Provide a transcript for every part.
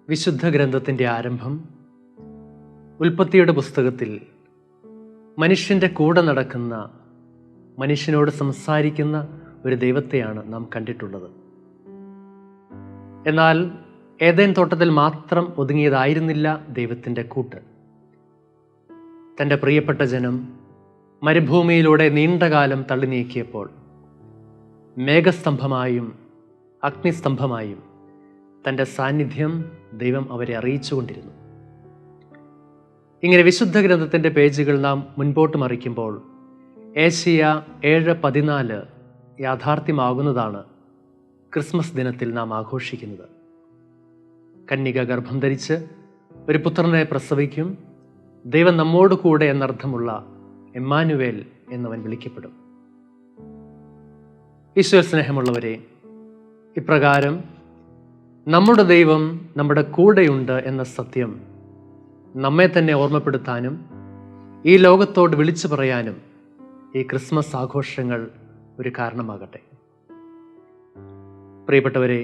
വിശുദ്ധ ഗ്രന്ഥത്തിൻ്റെ ആരംഭം ഉൽപ്പത്തിയുടെ പുസ്തകത്തിൽ മനുഷ്യൻ്റെ കൂടെ നടക്കുന്ന, മനുഷ്യനോട് സംസാരിക്കുന്ന ഒരു ദൈവത്തെയാണ് നാം കണ്ടിട്ടുള്ളത്. എന്നാൽ ഏദൻ തോട്ടത്തിൽ മാത്രം ഒതുങ്ങിയതായിരുന്നില്ല ദൈവത്തിൻ്റെ കൂട്ട്. തൻ്റെ പ്രിയപ്പെട്ട ജനം മരുഭൂമിയിലൂടെ നീണ്ടകാലം തള്ളി നീക്കിയപ്പോൾ മേഘസ്തംഭമായും അഗ്നിസ്തംഭമായും തൻ്റെ സാന്നിധ്യം ദൈവം അവരെ അറിയിച്ചുകൊണ്ടിരുന്നു. ഇങ്ങനെ വിശുദ്ധ ഗ്രന്ഥത്തിൻ്റെ പേജുകൾ നാം മുൻപോട്ട് മറിക്കുമ്പോൾ ഏശയ്യ 7:14 യാഥാർത്ഥ്യമാകുന്നതാണ് ക്രിസ്മസ് ദിനത്തിൽ നാം ആഘോഷിക്കുന്നത്. കന്യക ഗർഭം ധരിച്ച് ഒരു പുത്രനെ പ്രസവിക്കും, ദൈവം നമ്മോട് കൂടെ എന്നർത്ഥമുള്ള എമ്മാനുവേൽ എന്നവൻ വിളിക്കപ്പെടും. ഈശ്വര സ്നേഹമുള്ളവരെ, ഇപ്രകാരം നമ്മുടെ ദൈവം നമ്മുടെ കൂടെയുണ്ട് എന്ന സത്യം നമ്മെ തന്നെ ഓർമ്മപ്പെടുത്താനും ഈ ലോകത്തോട് വിളിച്ചു പറയാനും ഈ ക്രിസ്മസ് ആഘോഷങ്ങൾ ഒരു കാരണമാകട്ടെ. പ്രിയപ്പെട്ടവരെ,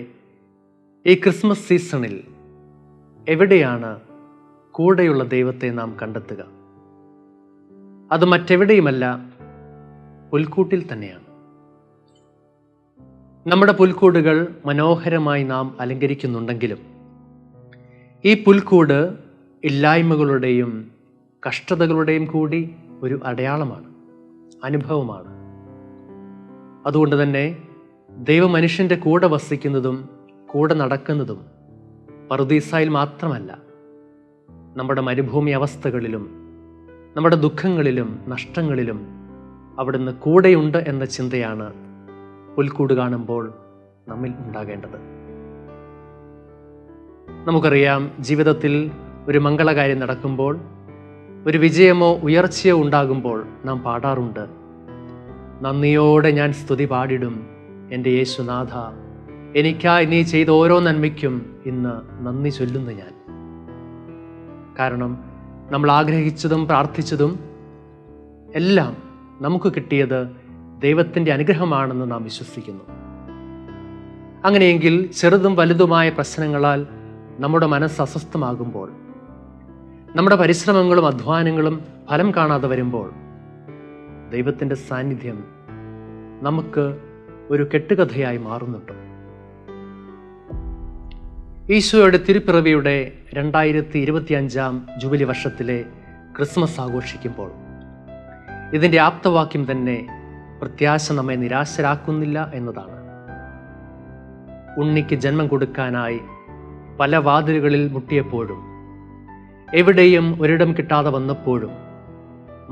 ഈ ക്രിസ്മസ് സീസണിൽ എവിടെയാണ് കൂടെയുള്ള ദൈവത്തെ നാം കണ്ടെത്തുക? അത് മറ്റെവിടെയുമല്ല, പുൽക്കൂട്ടിൽ തന്നെയാണ്. നമ്മുടെ പുൽക്കൂടുകൾ മനോഹരമായി നാം അലങ്കരിക്കുന്നുണ്ടെങ്കിലും ഈ പുൽക്കൂട് ഇല്ലായ്മകളുടെയും കഷ്ടതകളുടെയും കൂടി ഒരു അടയാളമാണ്, അനുഭവമാണ്. അതുകൊണ്ട് തന്നെ ദൈവം മനുഷ്യൻ്റെ കൂടെ വസിക്കുന്നതും കൂടെ നടക്കുന്നതും പറുദീസായിൽ മാത്രമല്ല, നമ്മുടെ മരുഭൂമി അവസ്ഥകളിലും നമ്മുടെ ദുഃഖങ്ങളിലും നഷ്ടങ്ങളിലും അവിടുന്ന് കൂടെയുണ്ട് എന്ന ചിന്തയാണ് പുൽക്കൂട് കാണുമ്പോൾ നമ്മിൽ ഉണ്ടാകേണ്ടത്. നമുക്കറിയാം, ജീവിതത്തിൽ ഒരു മംഗളകാര്യം നടക്കുമ്പോൾ, ഒരു വിജയമോ ഉയർച്ചയോ ഉണ്ടാകുമ്പോൾ നാം പാടാറുണ്ട്, നന്ദിയോടെ ഞാൻ സ്തുതി പാടിടും എൻ്റെ യേശുനാഥ, എനിക്കായി നീ ചെയ്ത ഓരോ നന്മയ്ക്കും ഇന്ന് നന്ദി ചൊല്ലുന്നു ഞാൻ. കാരണം നമ്മൾ ആഗ്രഹിച്ചതും പ്രാർത്ഥിച്ചതും എല്ലാം നമുക്ക് കിട്ടിയത് ദൈവത്തിൻ്റെ അനുഗ്രഹമാണെന്ന് നാം വിശ്വസിക്കുന്നു. അങ്ങനെയെങ്കിൽ ചെറുതും വലുതുമായ പ്രശ്നങ്ങളാൽ നമ്മുടെ മനസ്സ് അസ്വസ്ഥമാകുമ്പോൾ, നമ്മുടെ പരിശ്രമങ്ങളും അധ്വാനങ്ങളും ഫലം കാണാതെ വരുമ്പോൾ, ദൈവത്തിൻ്റെ സാന്നിധ്യം നമുക്ക് ഒരു കെട്ടുകഥയായി മാറുന്നുണ്ട്. ഈശോയുടെ തിരുപ്പിറവിയുടെ 2025 ജൂബിലി വർഷത്തിലെ ക്രിസ്മസ് ആഘോഷിക്കുമ്പോൾ ഇതിൻ്റെ ആപ്തവാക്യം തന്നെ പ്രത്യാശ നമ്മെ നിരാശരാക്കുന്നില്ല എന്നതാണ്. ഉണ്ണിക്ക് ജന്മം കൊടുക്കാനായി പല വാതിലുകളിൽ മുട്ടിയപ്പോഴും, എവിടെയും ഒരിടം കിട്ടാതെ വന്നപ്പോഴും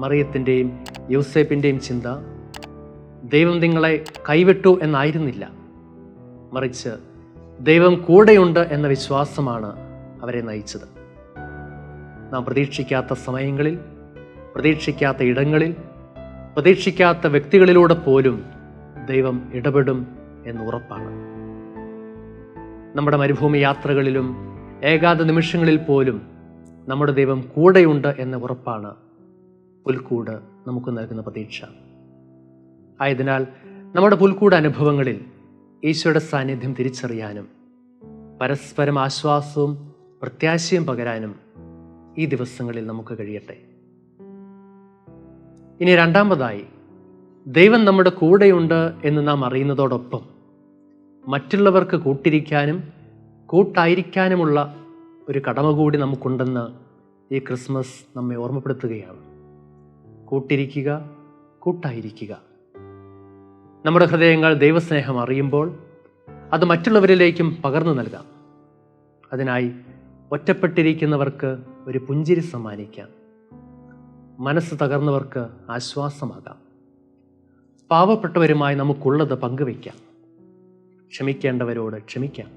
മറിയത്തിൻ്റെയും യൂസേപ്പിൻ്റെയും ചിന്ത ദൈവം നിങ്ങളെ കൈവിട്ടു എന്നായിരുന്നില്ല, മറിച്ച് ദൈവം കൂടെയുണ്ട് എന്ന വിശ്വാസമാണ് അവരെ നയിച്ചത്. നാം പ്രതീക്ഷിക്കാത്ത സമയങ്ങളിൽ, പ്രതീക്ഷിക്കാത്ത ഇടങ്ങളിൽ, പ്രതീക്ഷിക്കാത്ത വ്യക്തികളിലൂടെ പോലും ദൈവം ഇടപെടും എന്ന് ഉറപ്പാണ്. നമ്മുടെ മരുഭൂമി യാത്രകളിലും ഏകാന്ത നിമിഷങ്ങളിൽ പോലും നമ്മുടെ ദൈവം കൂടെയുണ്ട് എന്ന ഉറപ്പാണ് പുൽക്കൂട് നമുക്ക് നൽകുന്ന പ്രതീക്ഷ. ആയതിനാൽ നമ്മുടെ പുൽക്കൂട് അനുഭവങ്ങളിൽ ഈശോയുടെ സാന്നിധ്യം തിരിച്ചറിയാനും പരസ്പരം ആശ്വാസവും പ്രത്യാശയും പകരാനും ഈ ദിവസങ്ങളിൽ നമുക്ക് കഴിയട്ടെ. ഇനി രണ്ടാമതായി, ദൈവം നമ്മുടെ കൂടെയുണ്ട് എന്ന് നാം അറിയുന്നതോടൊപ്പം മറ്റുള്ളവർക്ക് കൂട്ടിരിക്കാനും കൂട്ടായിരിക്കാനുമുള്ള ഒരു കടമ കൂടി നമുക്കുണ്ടെന്ന് ഈ ക്രിസ്മസ് നമ്മെ ഓർമ്മപ്പെടുത്തുകയാണ്. കൂട്ടിരിക്കുക, കൂട്ടായിരിക്കുക. നമ്മുടെ ഹൃദയങ്ങൾ ദൈവസ്നേഹം അറിയുമ്പോൾ അത് മറ്റുള്ളവരിലേക്കും പകർന്നു നൽകാം. അതിനായി ഒറ്റപ്പെട്ടിരിക്കുന്നവർക്ക് ഒരു പുഞ്ചിരി സമ്മാനിക്കാം, മനസ്സ് തകർന്നവർക്ക് ആശ്വാസമാകാം, പാവപ്പെട്ടവരുമായി നമുക്കുള്ളത് പങ്കുവയ്ക്കാം, ക്ഷമിക്കേണ്ടവരോട് ക്ഷമിക്കാം,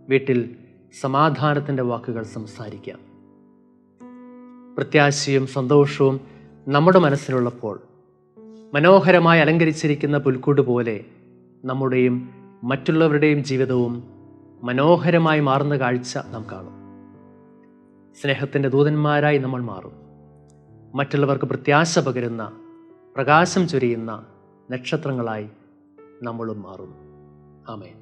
വീട്ടിൽ സമാധാനത്തിൻ്റെ വാക്കുകൾ സംസാരിക്കാം. പ്രത്യാശയും സന്തോഷവും നമ്മുടെ മനസ്സിലുള്ളപ്പോൾ മനോഹരമായി അലങ്കരിച്ചിരിക്കുന്ന പുൽക്കൂട് പോലെ നമ്മുടെയും മറ്റുള്ളവരുടെയും ജീവിതവും മനോഹരമായി മാറുന്ന കാഴ്ച നാം കാണും. സ്നേഹത്തിൻ്റെ ദൂതന്മാരായി നമ്മൾ മാറും. മറ്റുള്ളവർക്ക് പ്രത്യാശ പകരുന്ന, പ്രകാശം ചൊരിയുന്ന നക്ഷത്രങ്ങളായി നമ്മളും മാറും. ആമേൻ.